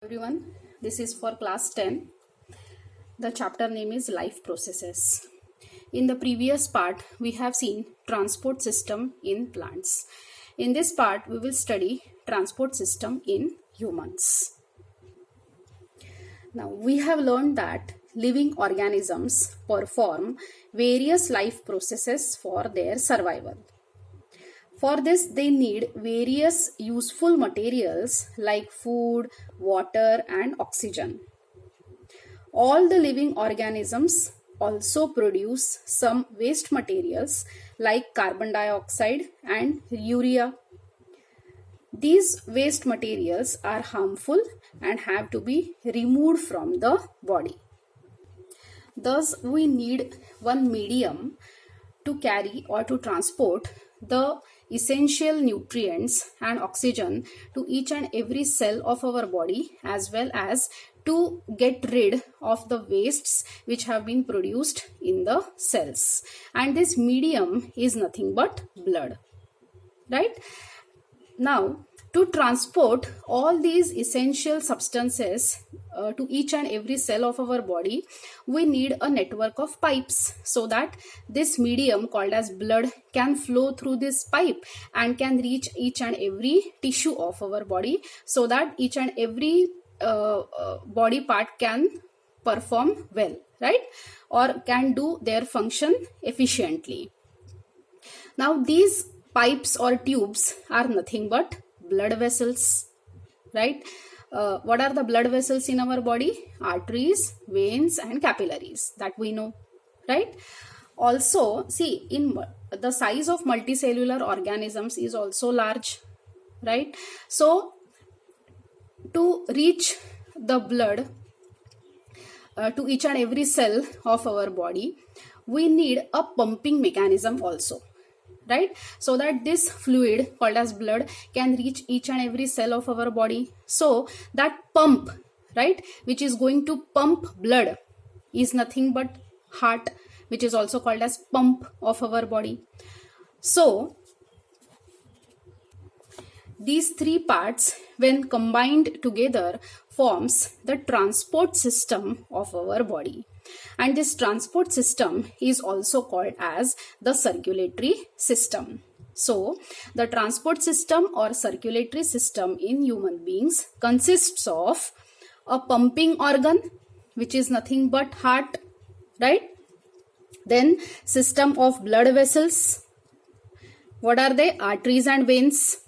Everyone, this is for class 10. The chapter name is Life Processes. In the previous part, we have seen transport system in plants. In this part, we will study transport system in humans. Now, we have learned that living organisms perform various life processes for their survival. For this, they need various useful materials like food, water, and oxygen. All the living organisms also produce some waste materials like carbon dioxide and urea. These waste materials are harmful and have to be removed from the body. Thus, we need one medium to carry or to transport the essential nutrients and oxygen to each and every cell of our body, as well as to get rid of the wastes which have been produced in the cells. And this medium is nothing but blood, right? Now, to transport all these essential substances to each and every cell of our body, we need a network of pipes so that this medium called as blood can flow through this pipe and can reach each and every tissue of our body, so that each and every body part can perform well, right? Or can do their function efficiently. Now, these pipes or tubes are nothing but blood vessels, right? What are the blood vessels in our body? Arteries, veins, and capillaries, that we know, right? Also, see, in the size of multicellular organisms is also large, right? So, to reach the blood to each and every cell of our body, we need a pumping mechanism also, right? So that this fluid called as blood can reach each and every cell of our body. So that pump, right, which is going to pump blood is nothing but heart, which is also called as pump of our body. So these three parts, when combined together, forms the transport system of our body. And this transport system is also called as the circulatory system. So, the transport system or circulatory system in human beings consists of a pumping organ, which is nothing but heart, right? Then system of blood vessels. What are they? Arteries and veins.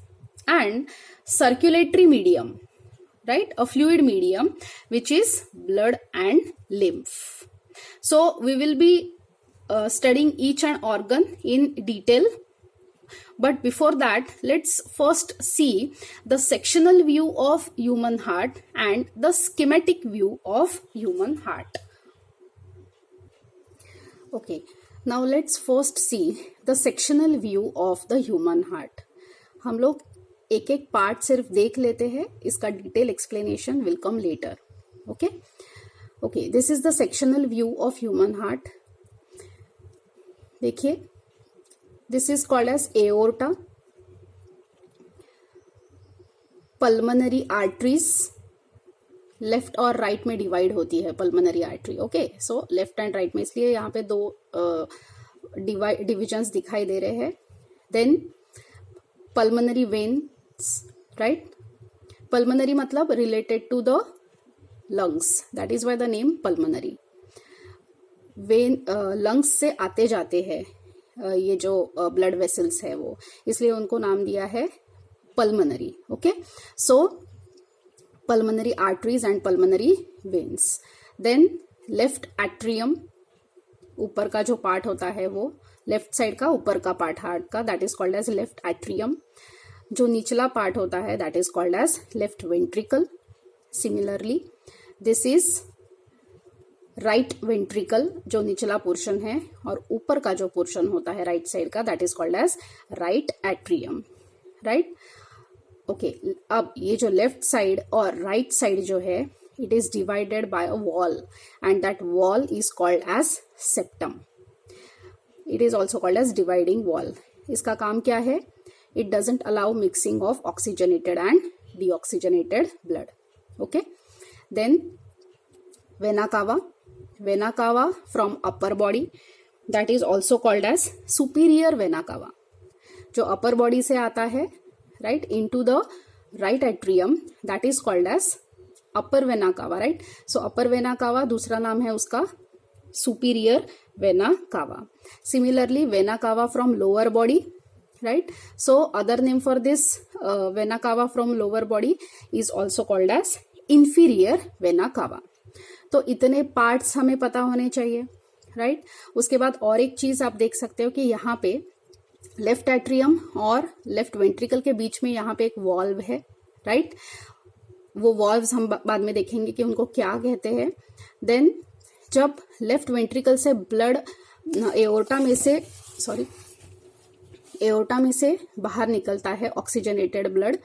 And circulatory medium, right? A fluid medium, which is blood and lymph. So we will be studying each and organ in detail. But before that, let's first see the sectional view of human heart and the schematic view of human heart. Okay, now let's first see the sectional view of the human heart. हम लोग एक एक part सिर्फ देख लेते हैं, इसका detail explanation will come later. Okay okay, this is the sectional view of human heart. देखिए, this is called as aorta, pulmonary arteries, left और राइट में डिवाइड होती है pulmonary artery. Okay, so left and right में, इसलिए यहाँ पे दो डिविजन्स दिखाई दे रहे हैं. Then pulmonary veins, right? Pulmonary मतलब related to the lungs, that is why the name pulmonary. vein lungs से आते जाते हैं ये जो blood vessels है वो, इसलिए उनको नाम दिया है pulmonary. Okay, so pulmonary arteries and pulmonary veins. Then left atrium, ऊपर का जो पार्ट होता है वो, लेफ्ट साइड का ऊपर का पार्ट हार्ट का, that is called as left atrium. जो निचला पार्ट होता है that is called as left ventricle. Similarly this is right ventricle, जो निचला पोर्शन है, और ऊपर का जो पोर्शन होता है राइट साइड का, that is called as right atrium, right? Okay, अब ये जो लेफ्ट साइड और राइट साइड जो है, it is divided by a wall, and that wall is called as septum. It is also called as dividing wall. इसका काम क्या है? It doesn't allow mixing of oxygenated and deoxygenated blood. Okay. Then vena cava from upper body, that is also called as superior vena cava. जो upper body से आता है, right, into the right atrium, that is called as upper vena cava, right? So upper vena cava दूसरा नाम है उसका superior vena cava. Similarly, vena cava from lower body, right? So other name for this vena cava from lower body is also called as inferior vena cava. तो इतने parts हमें पता होने चाहिए, राइट? उसके बाद और एक चीज आप देख सकते हो कि यहाँ पे लेफ्ट एट्रियम और लेफ्ट वेंट्रिकल के बीच में यहाँ पे एक वॉल्व है, राइट? वो वॉल्व्स हम बाद में देखेंगे कि उनको क्या कहते हैं. देन जब लेफ्ट वेंट्रिकल से ब्लड एओर्टा में से बाहर निकलता है ऑक्सीजनेटेड ब्लड,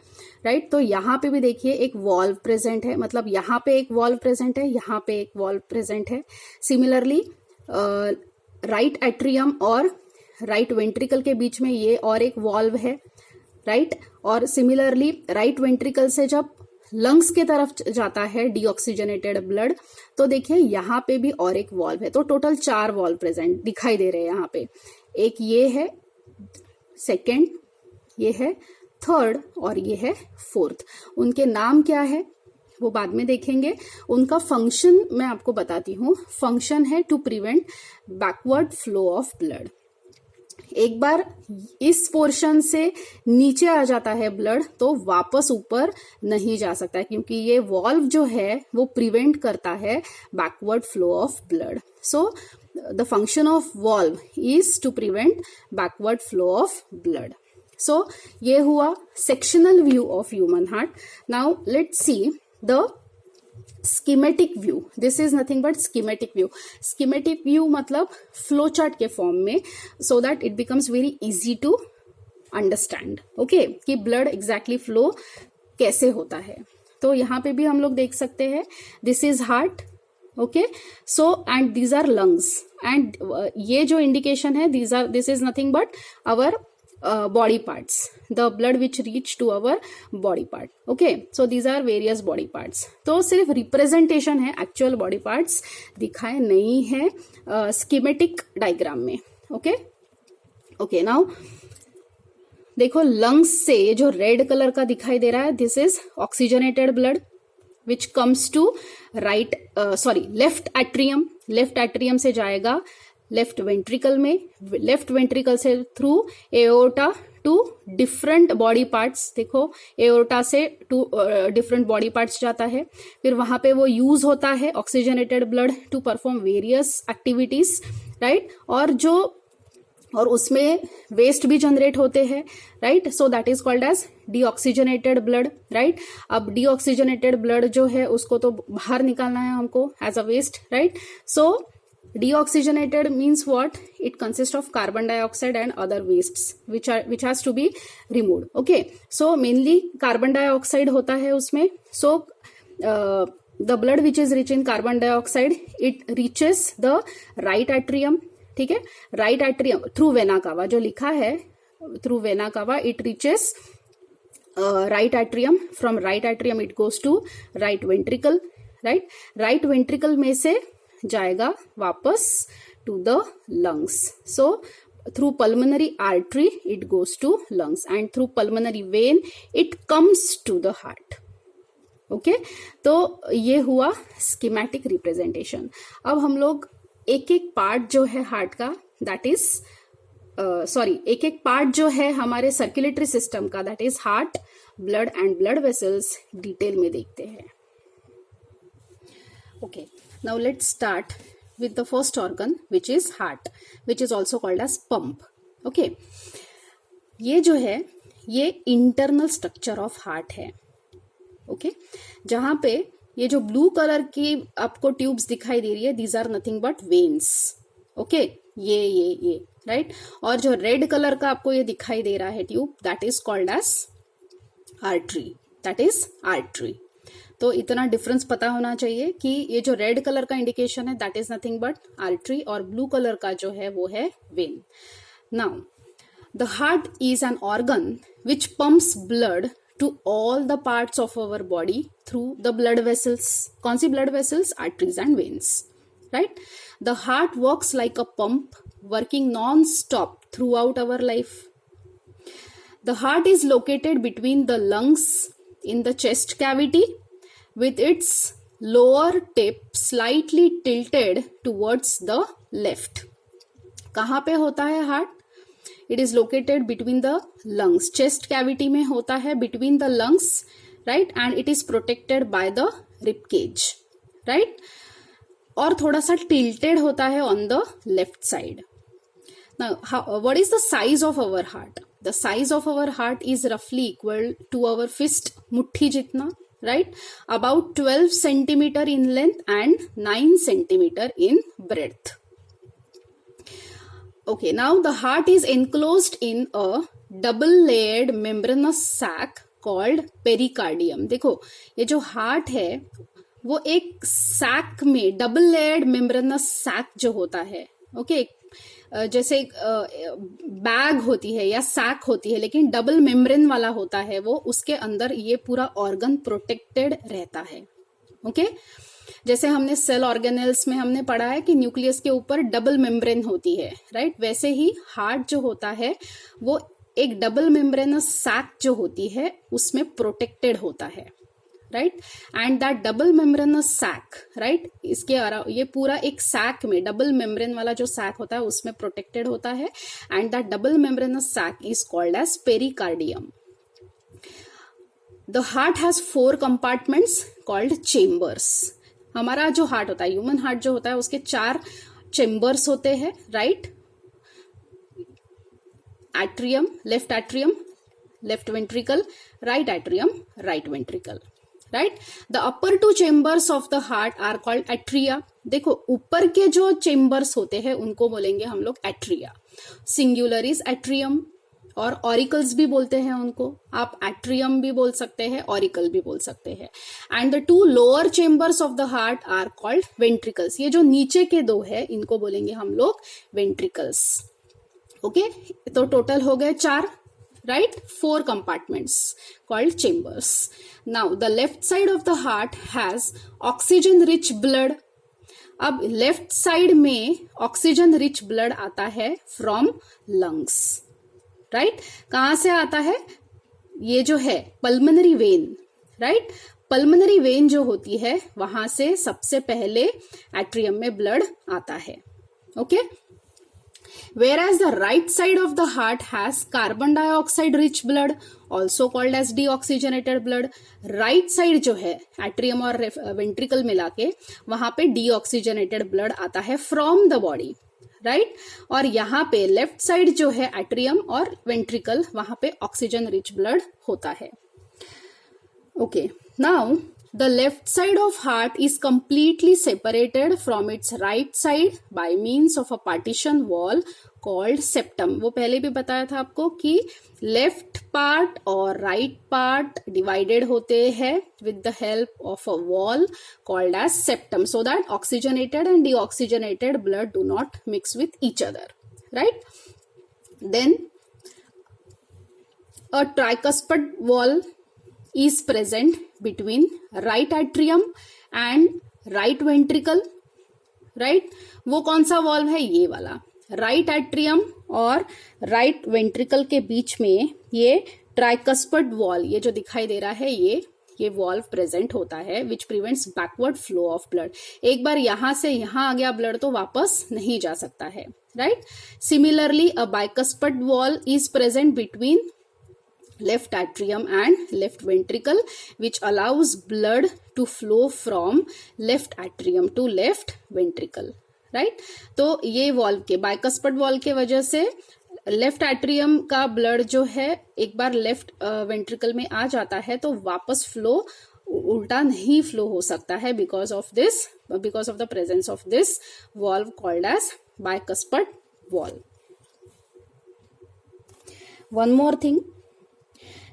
राइट? तो यहाँ पे भी देखिए एक वॉल्व प्रेजेंट है, मतलब यहाँ पे एक वॉल्व प्रेजेंट है, यहाँ पे एक वॉल्व प्रेजेंट है. सिमिलरली राइट एट्रियम और राइट वेंट्रिकल के बीच में ये और एक वॉल्व है, राइट? और सिमिलरली राइट वेंट्रिकल से जब लंग्स के तरफ जाता है डीऑक्सीजनेटेड ब्लड, तो देखिए यहाँ पे भी और एक वॉल्व है. तो टोटल 4 वॉल्व प्रेजेंट दिखाई दे रहे हैं यहाँ पे. एक ये है, सेकेंड ये है, थर्ड और ये है फोर्थ. उनके नाम क्या है वो बाद में देखेंगे. उनका फंक्शन मैं आपको बताती हूँ. फंक्शन है to prevent backward flow of blood. एक बार इस पोर्शन से नीचे आ जाता है ब्लड तो वापस ऊपर नहीं जा सकता है, क्योंकि ये वॉल्व जो है वो प्रिवेंट करता है backward flow of blood. So the function of valve is to prevent backward flow of blood. So ये हुआ sectional view of human heart. Now let's see the schematic view. This is nothing but schematic view. Schematic view मतलब flow chart के form में, so that it becomes very easy to understand. Okay, कि blood exactly flow कैसे होता है. तो यहाँ पे भी हम लोग देख सकते हैं, this is heart, okay. So and these are lungs, and ये जो इंडिकेशन है, this is nothing but our body parts, the blood which reach to our body part. Okay, so these are various body parts. तो सिर्फ representation है, actual body parts दिखाए नहीं है schematic diagram में. ओके ओके, नाउ देखो lungs से जो रेड कलर का दिखाई दे रहा है, this is oxygenated blood which comes to left atrium. Left atrium से जाएगा लेफ्ट वेंट्रिकल में, लेफ्ट वेंट्रिकल से through aorta to different body parts. देखो एओर्टा से टू डिफरेंट बॉडी पार्ट्स जाता है, फिर वहां पे वो यूज होता है oxygenated blood to perform various activities, right? और उसमें वेस्ट भी जनरेट होते हैं, right? So that is called as deoxygenated blood, right? अब डीऑक्सीजनेटेड ब्लड जो है उसको तो बाहर निकालना है हमको as a waste, right? So deoxygenated means what? It consists of carbon dioxide and other wastes which has to be removed. Okay, so mainly carbon dioxide होता है उसमें. So the blood which is rich in carbon dioxide, it reaches the right atrium. ठीक है, right atrium through vena cava जो लिखा है, through vena cava it reaches right atrium. From right atrium it goes to right ventricle, right? Right ventricle में से जाएगा वापस to the lungs. So through pulmonary artery it goes to lungs, and through pulmonary vein it comes to the heart. Okay, तो ये हुआ schematic representation. अब हम लोग एक एक पार्ट जो है हार्ट का, दैट इज एक एक पार्ट जो है हमारे सर्कुलेटरी सिस्टम का, that is heart, blood and blood vessels, detail में देखते हैं. Okay, now let's start with the first organ which is heart, which is also called as pump. Okay, ये जो है ये इंटरनल स्ट्रक्चर ऑफ हार्ट है. Okay, जहां पे ये जो ब्लू कलर की आपको ट्यूब्स दिखाई दे रही है, these are nothing but veins. Okay, ये राइट? और जो रेड कलर का आपको ये दिखाई दे रहा है tube, that is called as artery. That is artery. तो इतना डिफरेंस पता होना चाहिए कि ये जो रेड कलर का इंडिकेशन है, that is nothing but artery, और ब्लू कलर का जो है वो है vein. Now the heart is an organ which pumps blood to all the parts of our body through the blood vessels. कौन सी blood vessels? Arteries and veins, right? The heart works like a pump, working non-stop throughout our life. The heart is located between the lungs in the chest cavity, with its lower tip slightly tilted towards the left. कहाँ पे होता है heart? It is located between the lungs. Chest cavity में होता है between the lungs, right? And it is protected by the rib cage, right? और थोड़ा सा tilted होता है on the left side. Now, what is the size of our heart? The size of our heart is roughly equal to our fist, मुट्ठी जितना, right? About 12 centimeter in length and 9 centimeter in breadth. Okay, now the heart is enclosed in a double-layered membranous sac called pericardium. देखो ये जो heart है वो एक sac में, double layered membranes sac जो होता है, ओके, जैसे बैग होती है या सैक होती है लेकिन डबल मेम्ब्रेन वाला होता है वो, उसके अंदर ये पूरा ऑर्गन प्रोटेक्टेड रहता है, ओके। जैसे हमने सेल ऑर्गेनेल्स में हमने पढ़ा है कि न्यूक्लियस के ऊपर डबल मेम्ब्रेन होती है, राइट? वैसे ही हार्ट जो होता है वो एक डबल मेम्ब्रेनस सैक जो होती है उसमें प्रोटेक्टेड होता है, right? And that double membranous sac, right, इसके ये पूरा एक सैक में, डबल मेम्ब्रेन वाला जो सैक होता है उसमें प्रोटेक्टेड होता है, and that double membranous sac is called as pericardium. The heart has 4 compartments called chambers. हमारा जो हार्ट होता है, ह्यूमन हार्ट जो होता है, उसके 4 चेम्बर्स होते हैं, right? Atrium, left ventricle, right atrium, right ventricle, right? The upper 2 chambers of the heart are called atria. देखो ऊपर के जो चेम्बर्स होते हैं उनको बोलेंगे हम लोग एट्रिया. सिंगुलर इज एट्रियम, और ऑरिकल्स भी बोलते हैं उनको. आप एट्रियम भी बोल सकते हैं, ऑरिकल भी बोल सकते हैं. And the 2 lower chambers of the heart are called ventricles. ये जो नीचे के 2 है इनको बोलेंगे हम लोग वेंट्रिकल्स, ओके. तो टोटल हो गए 4, right? 4 compartments called chambers. Now the left side of the heart has oxygen rich blood. अब लेफ्ट साइड में ऑक्सीजन रिच ब्लड आता है फ्रॉम लंग्स, राइट? कहां से आता है? ये जो है pulmonary vein, right? Pulmonary vein जो होती है वहां से सबसे पहले एट्रियम में ब्लड आता है, okay. Whereas the right side of the heart has carbon dioxide rich blood, also called as deoxygenated blood. Right side जो है एट्रियम और वेंट्रिकल मिला के वहां पे deoxygenated blood आता है from the body, राइट? और यहाँ पे लेफ्ट साइड जो है एट्रियम और वेंट्रिकल, वहां पे ऑक्सीजन रिच ब्लड होता है, okay. Now the left side of heart is completely separated from its right side by means of a partition wall called septum. वो पहले भी बताया था आपको कि लेफ्ट पार्ट और राइट पार्ट डिवाइडेड होते हैं with the help of a wall called as septum, so that oxygenated and deoxygenated blood do not mix with each other, right? Then a tricuspid wall is present between right atrium and right ventricle, right? वो कौन सा valve है? ये वाला. Right atrium और right ventricle के बीच में ये ट्राइकस्पिड वॉल, ये जो दिखाई दे रहा है ये वॉल्व प्रेजेंट होता है, which prevents backward flow of blood. एक बार यहां से यहां आ गया ब्लड तो वापस नहीं जा सकता है, right? Similarly a bicuspid valve is present between left atrium and left ventricle, which allows blood to flow from left atrium to left ventricle, right? तो ये वॉल्व के, बाइकस्पिड वॉल्व के वजह से लेफ्ट एट्रियम का ब्लड जो है एक बार लेफ्ट वेंट्रिकल में आ जाता है तो वापस फ्लो उल्टा नहीं फ्लो हो सकता है because of the presence of this valve called as bicuspid valve. One more thing,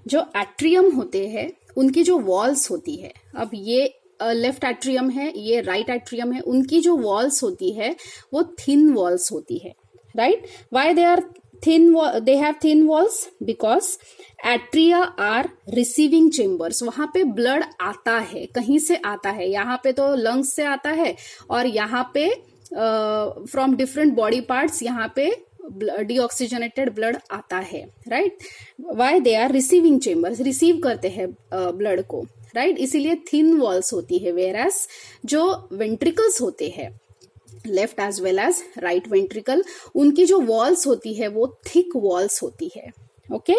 जो एट्रियम होते हैं उनकी जो वॉल्स होती है, अब ये लेफ्ट एट्रियम है, ये राइट एट्रियम है, उनकी जो वॉल्स होती है वो थिन वॉल्स होती है, right? Why they are they have thin walls because atria are receiving chambers. वहां पे ब्लड आता है, कहीं से आता है, यहाँ पे तो लंग्स से आता है और यहाँ पे फ्रॉम डिफरेंट बॉडी पार्ट्स यहाँ पे डीऑक्सीजनेटेड ब्लड आता है, right. Why they are receiving chambers, receive करते हैं ब्लड को, राइट. इसीलिए थिन वॉल्स होती है. वेयर एज जो वेंट्रिकल्स होते हैं left as well as right ventricle, उनकी जो वॉल्स होती है वो थिक वॉल्स होती है. Okay,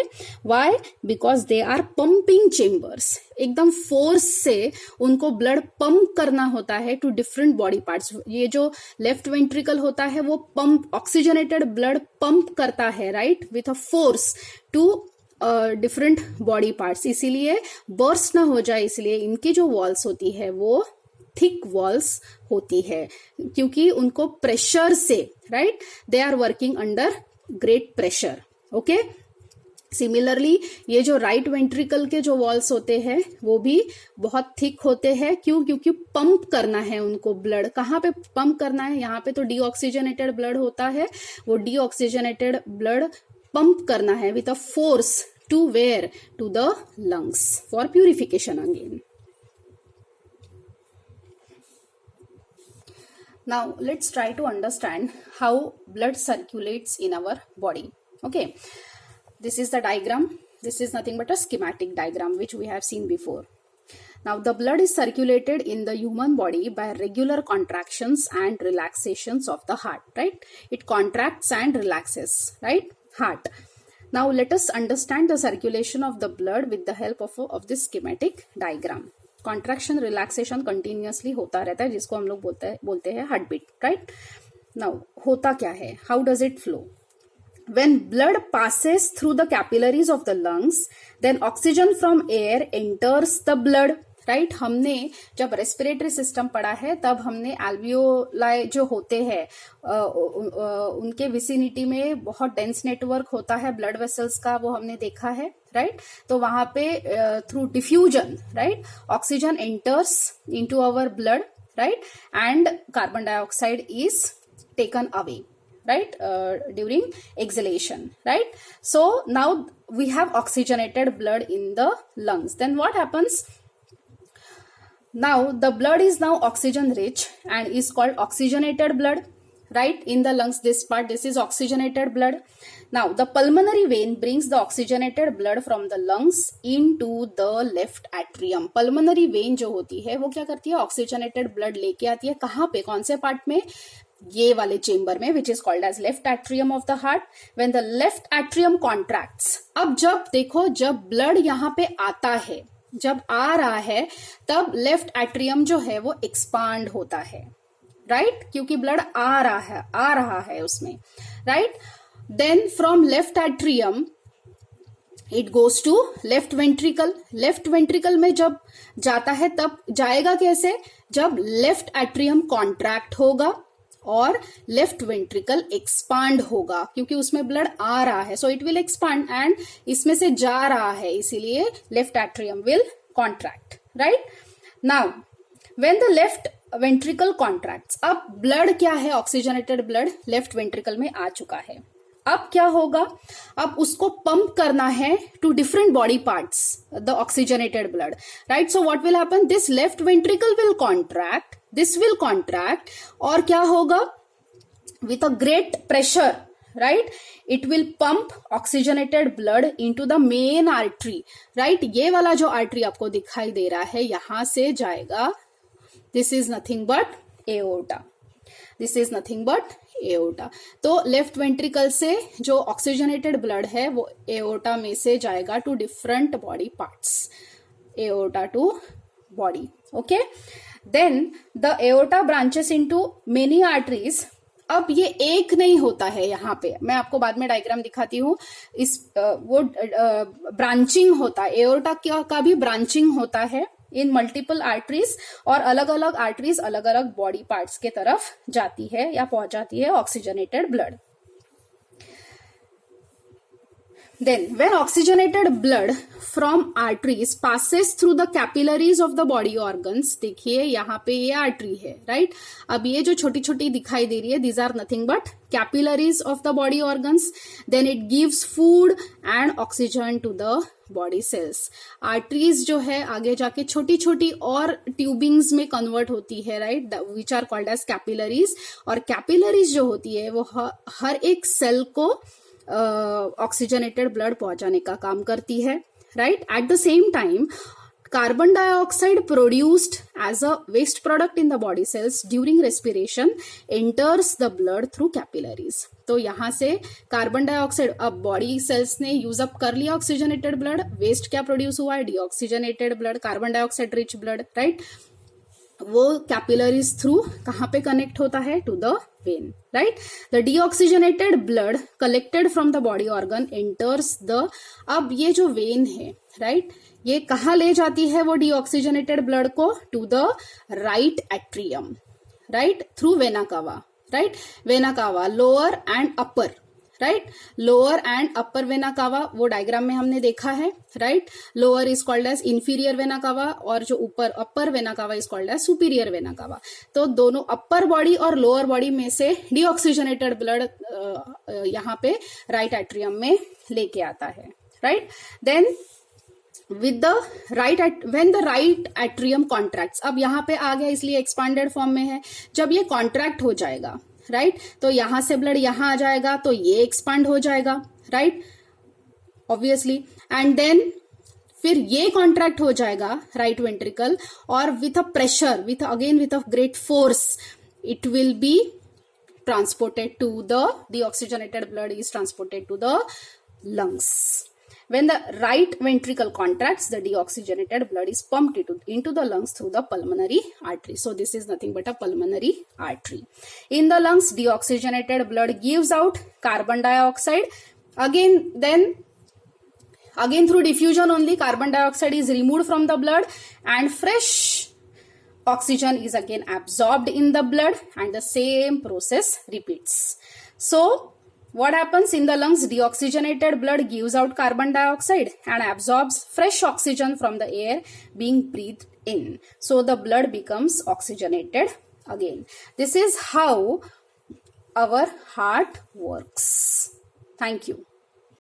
why? Because they are pumping chambers. एकदम फोर्स से उनको ब्लड पंप करना होता है टू डिफरेंट बॉडी पार्ट्स. ये जो लेफ्ट वेंट्रिकल होता है वो पंप, ऑक्सीजनेटेड ब्लड पंप करता है, right, with a force to different body parts. इसीलिए बर्स्ट ना हो जाए, इसलिए इनकी जो वॉल्स होती है वो थिक वॉल्स होती है, क्योंकि उनको प्रेशर से, right, they are working under great pressure. Okay, similarly ये जो राइट वेंट्रिकल के जो वॉल्स होते हैं वो भी बहुत थिक होते हैं. क्यों? क्योंकि पंप करना है उनको ब्लड. कहाँ पे पंप करना है? यहाँ पे तो डीऑक्सीजनेटेड ब्लड होता है, वो डीऑक्सीजनेटेड ब्लड पंप करना है with a force to where, to the lungs for purification again. Now let's try to understand how blood circulates in our body. Okay, this is the diagram. This is nothing but a schematic diagram which we have seen before. Now the blood is circulated in the human body by regular contractions and relaxations of the heart, right? It contracts and relaxes, right? Heart. Now let us understand the circulation of the blood with the help of this schematic diagram. Contraction relaxation continuously होता रहता है, जिसको हम लोग बोलते हैं heart beat, right. Now होता क्या है? How does it flow? When blood passes through the capillaries of the lungs, then oxygen from air enters the blood, right. हमने जब रेस्पिरेटरी सिस्टम पढ़ा है तब हमने एल्वियोलाई जो होते हैं उनके विसिनिटी में बहुत डेंस नेटवर्क होता है ब्लड वेसल्स का, वो हमने देखा है, राइट. तो वहां पे through diffusion, right, oxygen enters into our blood, right, and carbon dioxide is taken away, right, during exhalation, right. So now we have oxygenated blood in the lungs. Then what happens? Now the blood is now oxygen rich and is called oxygenated blood, right. In the lungs, this part, this is oxygenated blood. Now the pulmonary vein brings the oxygenated blood from the lungs into the left atrium. Pulmonary vein जो होती है वो क्या करती है? oxygenated blood लेके आती है. कहाँ पे? कौन से पार्ट में? ये वाले चेम्बर में, which is called as left atrium of the heart. When the left atrium contracts, अब जब देखो, जब ब्लड यहाँ पे आता है, जब आ रहा है, तब लेफ्ट एट्रियम जो है वो एक्सपांड होता है, राइट, क्योंकि ब्लड आ रहा है उसमें, right. Then from left atrium it goes to left ventricle. Left ventricle में जब जाता है तब जाएगा कैसे? जब लेफ्ट एट्रियम कॉन्ट्रैक्ट होगा और लेफ्ट वेंट्रिकल एक्सपांड होगा, क्योंकि उसमें ब्लड आ रहा है, so it will expand, and इसमें से जा रहा है, इसीलिए left atrium will contract, right. Now when the left ventricle contracts, अब ब्लड क्या है? ऑक्सीजनेटेड ब्लड लेफ्ट वेंट्रिकल में आ चुका है. अब क्या होगा? अब उसको पंप करना है to different body parts the oxygenated blood, right. So what will happen? This left ventricle will contract, this will contract, और क्या होगा? With a great pressure, right, it will pump oxygenated blood into the main artery, right. ये वाला जो artery आपको दिखाई दे रहा है, यहां से जाएगा. This is nothing but aorta. This is nothing but aorta. तो लेफ्ट वेंट्रिकल से जो ऑक्सीजनेटेड ब्लड है वो एओर्टा में से जाएगा to different body parts, aorta to body. Okay, then the aorta branches into many arteries. अब ये एक नहीं होता है, यहाँ पे मैं आपको बाद में डायग्राम दिखाती हूँ. इस वो ब्रांचिंग होता है, एओर्टा का भी ब्रांचिंग होता है इन मल्टीपल आर्टरीज, और अलग अलग आर्टरीज अलग अलग बॉडी पार्ट्स के तरफ जाती है या पहुंचाती है oxygenated blood. Then when oxygenated blood from arteries passes through the capillaries of the body organs, देखिए यहाँ पे ये आर्टरी है, राइट? अब ये जो छोटी छोटी दिखाई दे रही है, these are nothing but capillaries of the body organs. Then it gives food and oxygen to the body cells. Arteries जो है आगे जाके छोटी छोटी और ट्यूबिंग्स में कन्वर्ट होती है, right? Which are called as capillaries. और कैपिलरीज जो होती है वो हर एक सेल को ऑक्सीजनेटेड ब्लड पहुंचाने का काम करती है, right? At the same time carbon dioxide produced as a waste product in the body cells during respiration enters the blood through capillaries. तो यहां से कार्बन डाइऑक्साइड, अब बॉडी सेल्स ने यूज अप कर लिया ऑक्सीजनेटेड ब्लड, वेस्ट क्या produce हुआ है? Deoxygenated blood, carbon dioxide rich blood, right? वो कैपिलरीज थ्रू कहां पे कनेक्ट होता है? To the vein, right? The deoxygenated blood collected from the body organ enters the, अब ये जो वेन है, राइट, ये कहां ले जाती है वो डीऑक्सीजनेटेड ब्लड को? To the right atrium, right? Through vena cava, right? Vena cava lower and upper, right? Lower and upper vena cava वो डायग्राम में हमने देखा है, right? Lower is called as inferior vena cava और जो ऊपर upper vena cava is called as superior vena cava. तो दोनों अपर बॉडी और लोअर बॉडी में से डीऑक्सीजनेटेड ब्लड यहाँ पे राइट एट्रियम में लेके आता है, right? Then with the when the right atrium contracts, अब यहाँ पे आ गया इसलिए एक्सपांडेड फॉर्म में है. जब ये कॉन्ट्रैक्ट हो जाएगा, राइट, तो यहां से ब्लड यहां आ जाएगा तो ये एक्सपांड हो जाएगा, राइट, ऑब्वियसली. एंड देन फिर ये कॉन्ट्रैक्ट हो जाएगा राइट वेंट्रिकल, और with a pressure, with a great force, it will be transported to the deoxygenated blood is transported to the lungs. When the right ventricle contracts, the deoxygenated blood is pumped into the lungs through the pulmonary artery. So this is nothing but a pulmonary artery. In the lungs, deoxygenated blood gives out carbon dioxide. Again through diffusion only, carbon dioxide is removed from the blood and fresh oxygen is again absorbed in the blood, and the same process repeats. So what happens in the lungs? Deoxygenated blood gives out carbon dioxide and absorbs fresh oxygen from the air being breathed in. So the blood becomes oxygenated again. This is how our heart works. Thank you.